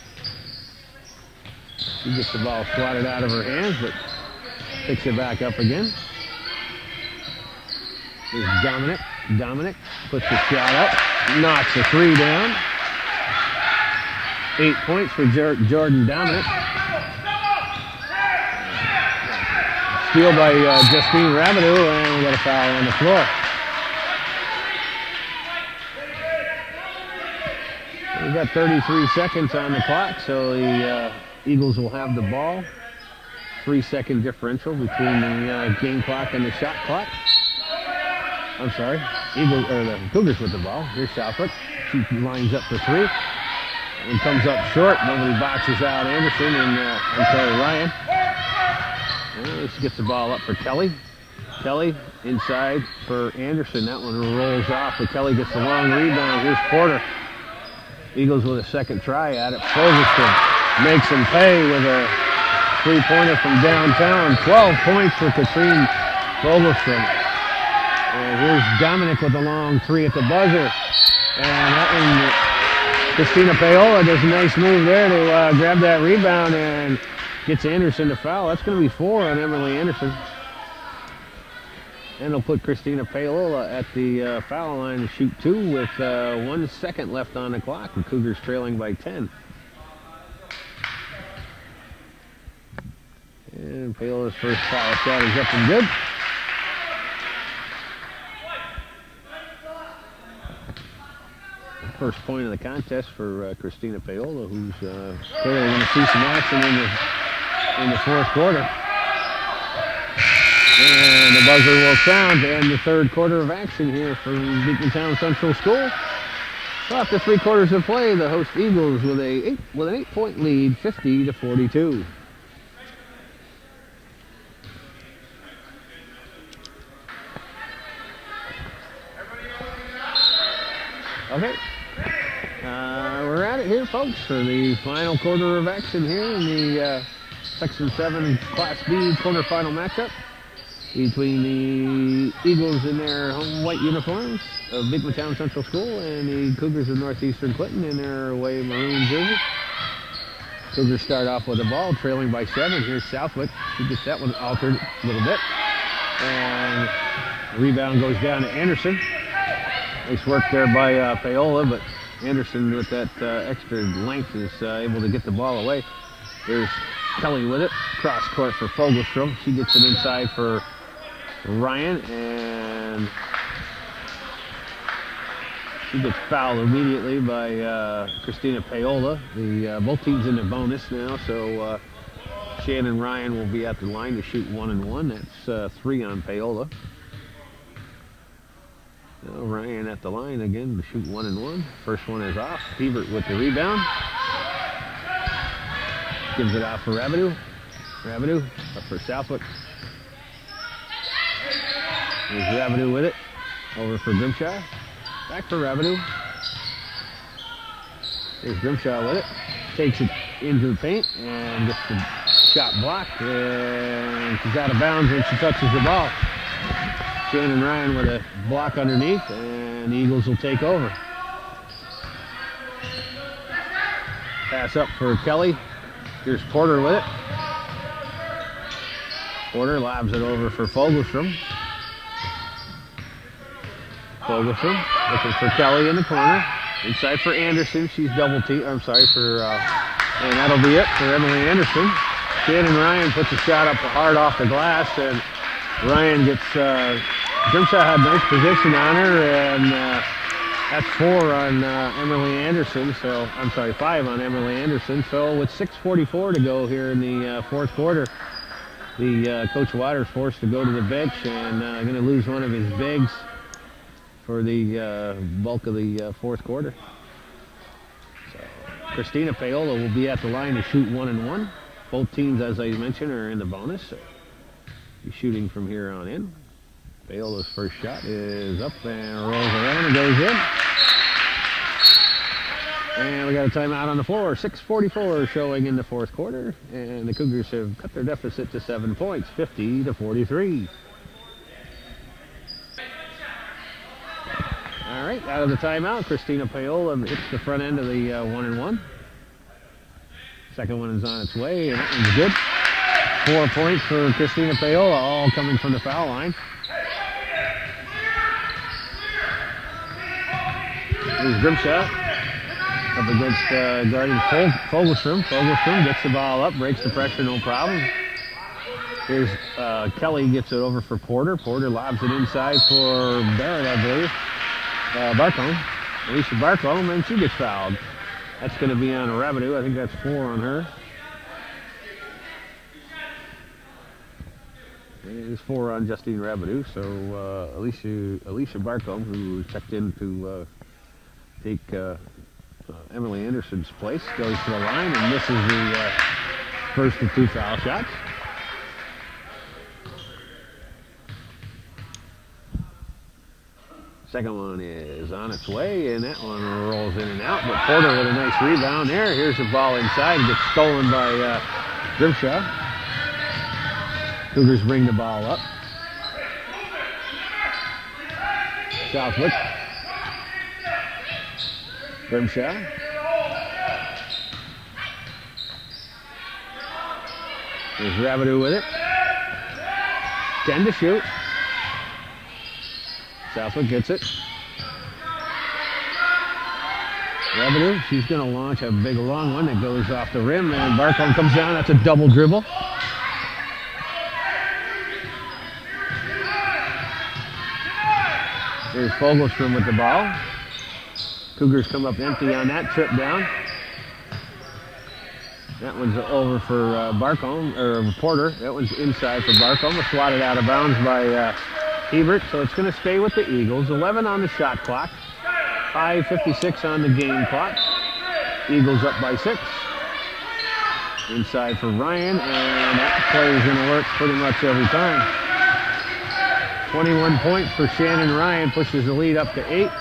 She gets the ball swatted out of her hands, but picks it back up again. Here's Dominic. Dominic puts the shot up, knocks the 3 down. 8 points for Jordan Dominic. Steal by Justine Rabideau, and we got a foul on the floor. We've got 33 seconds on the clock, so the Eagles will have the ball. 3-second differential between the game clock and the shot clock. I'm sorry, the Cougars with the ball. Here's Southwick. She lines up for 3. And comes up short. Nobody boxes out Anderson and Ryan. She gets the ball up for Kelly. Kelly inside for Anderson. That one rolls off, but Kelly gets the long rebound. Here's Porter. Eagles with a second try at it. Fogelstrom makes him pay with a 3-pointer from downtown. 12 points for Katrine Fogelstrom. And here's Dominic with a long 3 at the buzzer. And that one, Christina Paola does a nice move there to grab that rebound and gets Anderson to foul. That's going to be 4 on Emily Anderson. And they'll put Christina Paola at the foul line to shoot 2 with 1 second left on the clock. The Cougars trailing by 10. And Paola's first foul shot is up and good. First point of the contest for Christina Paola, who's clearly going to see some action in the fourth quarter. And the buzzer will sound to end the third quarter of action here for Beekmantown Central School. So after 3 quarters of play, the host Eagles with an 8-point lead, 50-42. Okay. We're at it here, folks, for the final quarter of action here in the Section 7 Class B quarterfinal matchup between the Eagles in their home white uniforms of Beekmantown Central School and the Cougars of Northeastern Clinton in their away maroon jerseys. Cougars start off with the ball, trailing by 7. Here's Southwick. She gets that one altered a little bit. And the rebound goes down to Anderson. Nice work there by Paola, but Anderson with that extra length is able to get the ball away. Here's Kelly with it. Cross court for Fogelstrom. She gets it inside for Ryan, and she gets fouled immediately by Christina Paola. Both teams in the bonus now, so Shannon Ryan will be at the line to shoot 1 and 1. That's 3 on Paola. Now Ryan at the line again to shoot 1 and 1. First one is off. Hebert with the rebound. Gives it out for Rabideau. Rabideau up for Southwick. There's Rabideau with it. Over for Grimshaw. Back for Rabideau. There's Grimshaw with it. Takes it into the paint and gets the shot blocked. And she's out of bounds when she touches the ball. Shannon Ryan with a block underneath, and the Eagles will take over. Pass up for Kelly. Here's Porter with it. Porter lobs it over for Fogelstrom. Fogelstrom looking for Kelly in the corner. Inside for Anderson. She's double teamed. I'm sorry for, and that'll be it for Emily Anderson. Shannon Ryan puts a shot up hard off the glass, and Ryan gets, Grimshaw had nice position on her, and that's 4 on Emily Anderson, so, I'm sorry, 5 on Emily Anderson. So with 6:44 to go here in the fourth quarter, the Coach Waters forced to go to the bench and going to lose one of his bigs for the bulk of the fourth quarter. So Christina Paola will be at the line to shoot 1 and 1. Both teams, as I mentioned, are in the bonus. So he's shooting from here on in. Paola's first shot is up and rolls around and goes in. And we got a timeout on the floor. 6:44 showing in the fourth quarter. And the Cougars have cut their deficit to 7 points, 50-43. All right, out of the timeout, Christina Paola hits the front end of the 1 and 1. Second one is on its way, and that one's good. 4 points for Christina Paola, all coming from the foul line. Here's Grimshaw up against guarding Fogelstrom. Fogelstrom gets the ball up, breaks the pressure, no problem. Here's Kelly gets it over for Porter. Porter lobs it inside for Barrett, I believe. Barcombe. Alicia Barcombe, and she gets fouled. That's going to be on Rabideau. I think that's 4 on her. It's 4 on Justine Rabideau. So Alicia Barcombe, who checked in to take Emily Anderson's place, goes to the line and misses the first of 2 foul shots. Second one is on its way, and that one rolls in and out. But Porter with a nice rebound there. Here's the ball inside. It gets stolen by Grimshaw. Cougars bring the ball up. Southwick. Grimshaw. There's Rabideau with it. 10 to shoot. Southwick gets it. Rabideau, she's going to launch a big long one that goes off the rim, and Barcombe comes down. That's a double dribble. There's Fogelstrom with the ball. Cougars come up empty on that trip down. That one's over for Barcombe, or Porter. That one's inside for Barcombe. Swatted out of bounds by Hebert, so it's going to stay with the Eagles. 11 on the shot clock. 5:56 on the game clock. Eagles up by 6. Inside for Ryan, and that play is going to work pretty much every time. 21 points for Shannon Ryan, pushes the lead up to 8.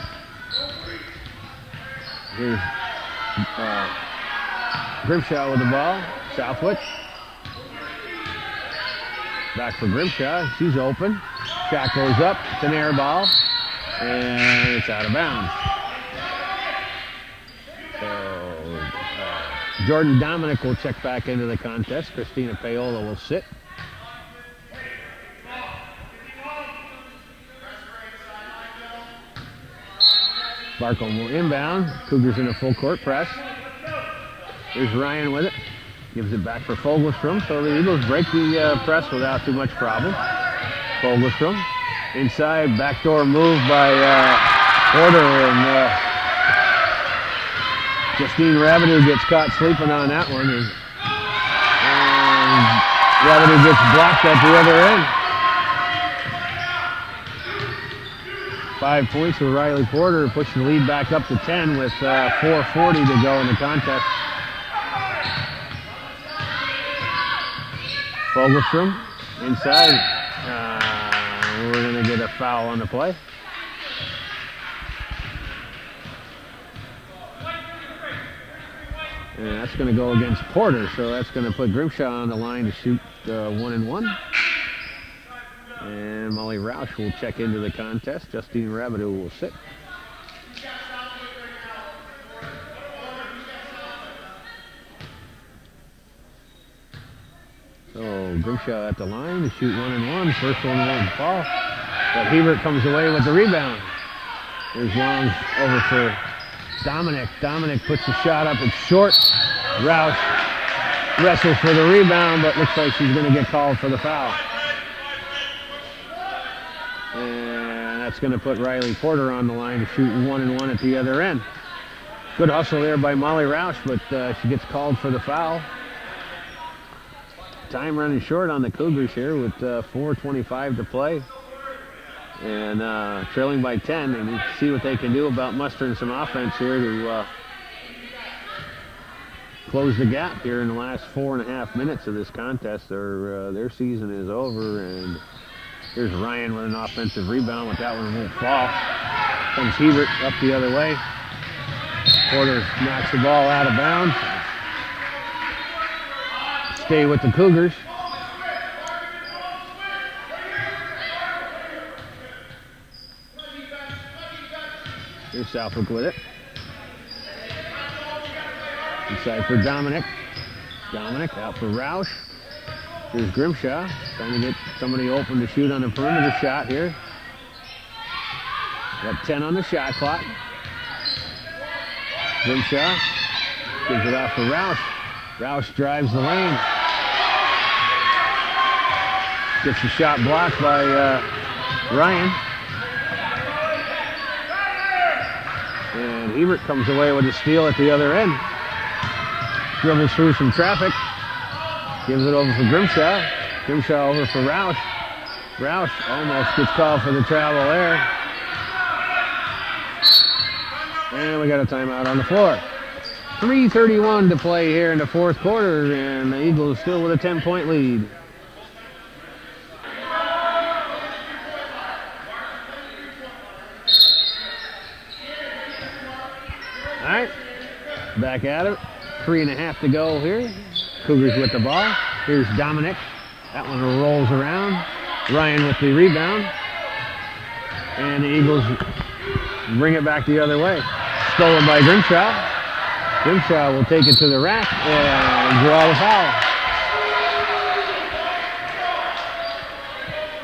Here's Grimshaw with the ball. Southwick. Back for Grimshaw. She's open. Shot goes up. It's an air ball. And it's out of bounds. So Jordan Dominic will check back into the contest. Christina Paola will sit. Barcombe will inbound. Cougars in a full court press. There's Ryan with it. Gives it back for Fogelstrom, so the Eagles break the press without too much problem. Fogelstrom, inside, backdoor move by Porter, and Justine Rabideau gets caught sleeping on that one, and Rabideau gets blocked at the other end. 5 points with Riley Porter, pushing the lead back up to 10 with 4:40 to go in the contest. Fogelstrom inside. We're going to get a foul on the play. And that's going to go against Porter, so that's going to put Grimshaw on the line to shoot 1-1. And Molly Roush will check into the contest. Justine Rabideau will sit. So Grimshaw at the line to shoot 1-1. First one won't fall. But Hebert comes away with the rebound. There's Long over for Dominic. Dominic puts the shot up. It's short. Roush wrestles for the rebound, but looks like she's going to get called for the foul. And that's going to put Riley Porter on the line to shoot 1-1 at the other end. Good hustle there by Molly Roush, but she gets called for the foul. Time running short on the Cougars here with 4:25 to play. And trailing by 10, and you see what they can do about mustering some offense here to close the gap here in the last 4.5 minutes of this contest. Their season is over, and here's Ryan with an offensive rebound, but that one won't fall. Comes Hebert up the other way. Porter knocks the ball out of bounds. Stay with the Cougars. Here's Southwick with it. Inside for Dominic. Dominic out for Roush. Here's Grimshaw trying to get somebody open to shoot on the perimeter shot here. Got 10 on the shot clock. Grimshaw gives it off for Roush. Roush drives the lane. Gets the shot blocked by Ryan. And Hebert comes away with a steal at the other end. Dribbles through some traffic. Gives it over for Grimshaw. Grimshaw over for Roush. Roush almost gets called for the travel there. And we got a timeout on the floor. 3:31 to play here in the fourth quarter, and the Eagles still with a 10-point lead. All right, back at it. 3.5 to go here. Cougars with the ball. Here's Dominic. That one rolls around. Ryan with the rebound. And the Eagles bring it back the other way. Stolen by Grimshaw. Grimshaw will take it to the rack and draw the foul.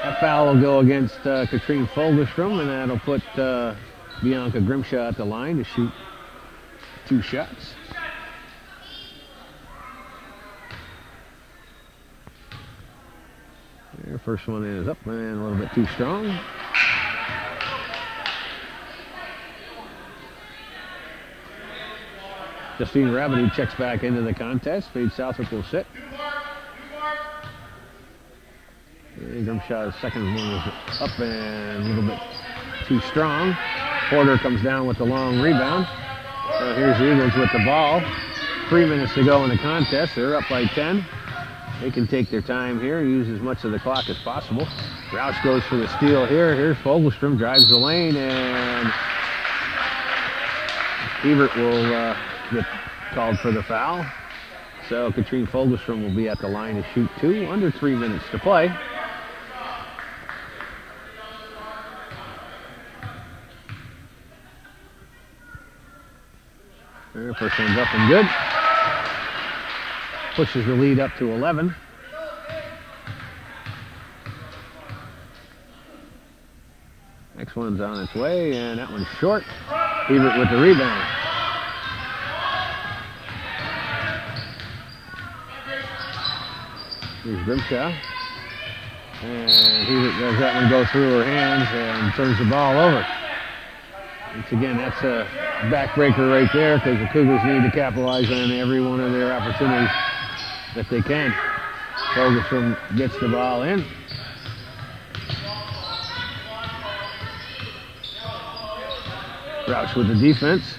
That foul will go against Katrine Fogelstrom, and that'll put Bianca Grimshaw at the line to shoot 2 shots. Their first one is up and a little bit too strong. Justine Rabideau checks back into the contest. Fade Southwick will sit. And Grimshaw's second one is up and a little bit too strong. Porter comes down with the long rebound. So here's the Eagles with the ball. 3 minutes to go in the contest. They're up by 10. They can take their time here and use as much of the clock as possible. Roush goes for the steal here. Here's Fogelstrom, drives the lane, and Hebert will get called for the foul. So Katrine Fogelstrom will be at the line to shoot 2. Under 3 minutes to play. There, first one's up and good. Pushes the lead up to 11. Next one's on its way, and that one's short. Hebert with the rebound. Here's Grimshaw. And he does that one go through her hands and turns the ball over. Once again, that's a backbreaker right there because the Cougars need to capitalize on every one of their opportunities that they can. Fogelstrom gets the ball in. Roush with the defense.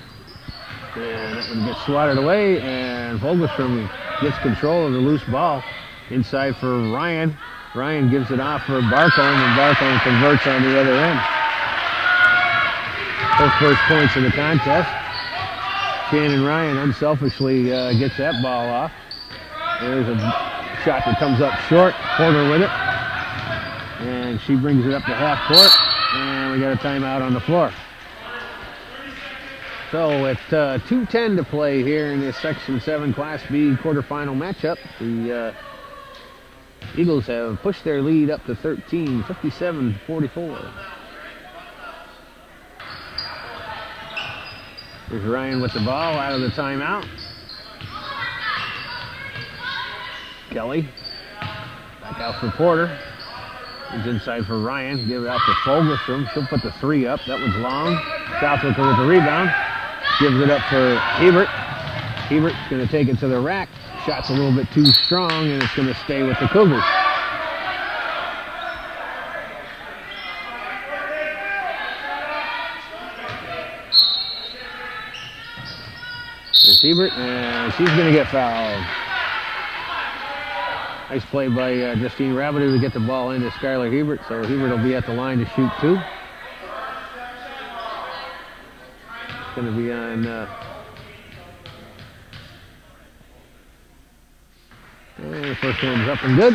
And that one gets swatted away, and Fogelstrom gets control of the loose ball inside for Ryan. Ryan gives it off for Barcombe, and Barcombe converts on the other end. Her first points of the contest. Shannon Ryan unselfishly gets that ball off. There's a shot that comes up short. Porter with it. And she brings it up to half court, and we got a timeout on the floor. So at 2:10 to play here in this Section 7 Class B quarterfinal matchup, the Eagles have pushed their lead up to 13, 57-44. Here's Ryan with the ball out of the timeout. Kelly back out for Porter. He's inside for Ryan. Give it out to Fogelstrom. She'll put the three up. That one's long. Southwick with the rebound. Gives it up for Hebert. Hebert's going to take it to the rack. Shot's a little bit too strong, and it's going to stay with the Cougars. There's Hebert, and she's going to get fouled. Nice play by Justine Rabideau to get the ball into Skylar Hebert, so Hebert will be at the line to shoot two. It's going to be on and the first one's up and good.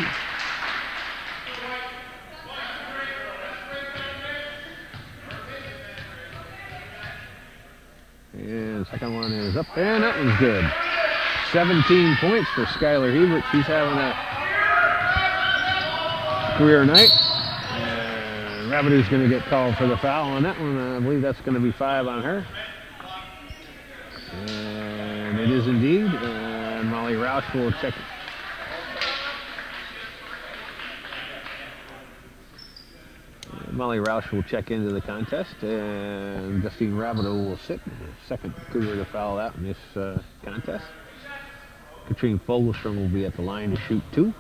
And the second one is up, and that one's good. 17 points for Skylar Hebert. She's having a career night. And Rabideau's going to get called for the foul on that one. I believe that's going to be 5 on her. And it is indeed. And Molly Roush will check. Molly Roush will check into the contest, and Justine Rabideau will sit. Second Cougar to foul out in this contest. Katrine Fogelstrom will be at the line to shoot two.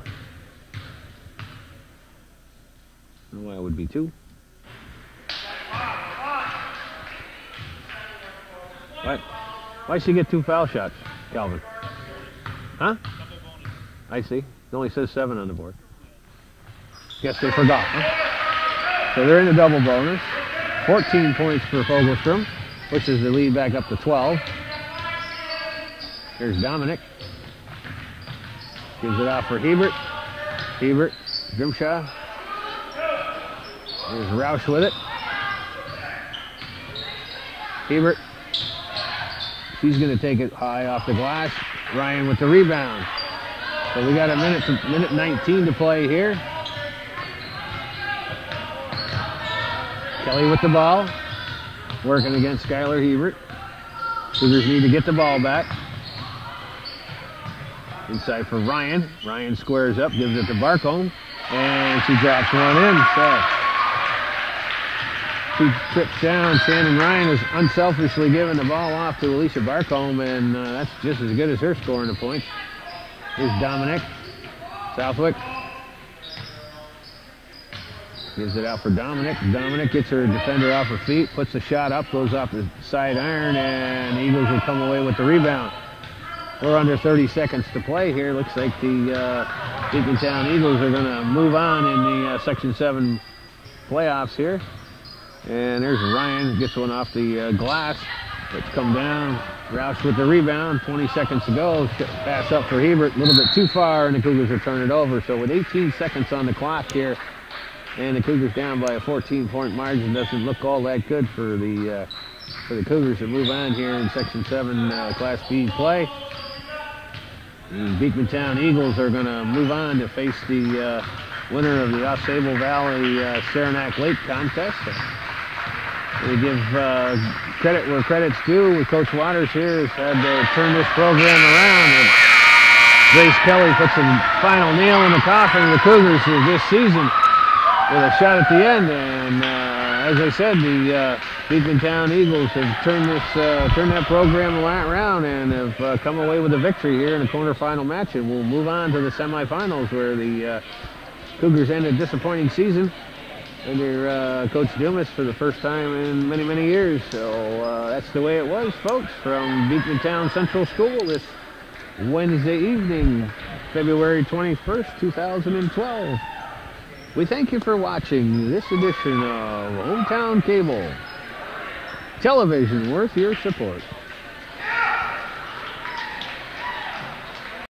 No, that would be 2. What? Why'd she get 2 foul shots, Calvin? Huh? I see. It only says 7 on the board. Guess they forgot, huh? So they're in the double bonus. 14 points for Fogelstrom, pushes the lead back up to 12. Here's Dominic. Gives it off for Hebert. Hebert, Grimshaw. Here's Roush with it. Hebert. She's going to take it high off the glass. Ryan with the rebound. So we got a minute 19 to play here. Kelly with the ball. Working against Skylar Hebert. Cougars need to get the ball back. Inside for Ryan. Ryan squares up, gives it to Barcombe, and she drops one in. So she trips down. Shannon Ryan is unselfishly giving the ball off to Alicia Barcombe, and that's just as good as her scoring the points. Here's Dominic. Southwick. Gives it out for Dominic. Dominic gets her defender off her feet, puts the shot up, goes off the side iron, and the Eagles will come away with the rebound. We're under 30 seconds to play here. Looks like the Beekmantown Eagles are going to move on in the Section 7 playoffs here. And there's Ryan, gets one off the glass. Let's come down. Roush with the rebound. 20 seconds to go. Pass up for Hebert. A little bit too far, and the Cougars will turn it over. So with 18 seconds on the clock here, and the Cougars down by a 14-point margin, doesn't look all that good for the Cougars to move on here in Section 7 Class B play. The Beekmantown Eagles are going to move on to face the winner of the Au-Sable Valley Saranac Lake contest. We give credit where credit's due. With Coach Waters here has had to turn this program around. And Grace Kelly puts the final nail in the coffin of the Cougars this season with a shot at the end. And as I said, the Beekmantown Eagles have turned that program around and have come away with a victory here in the quarterfinal match. And we'll move on to the semifinals, where the Cougars end a disappointing season under Coach Dumas for the first time in many, many years. So that's the way it was, folks, from Beekmantown Central School this Wednesday evening, February 21st, 2012. We thank you for watching this edition of Hometown Cable Television, worth your support.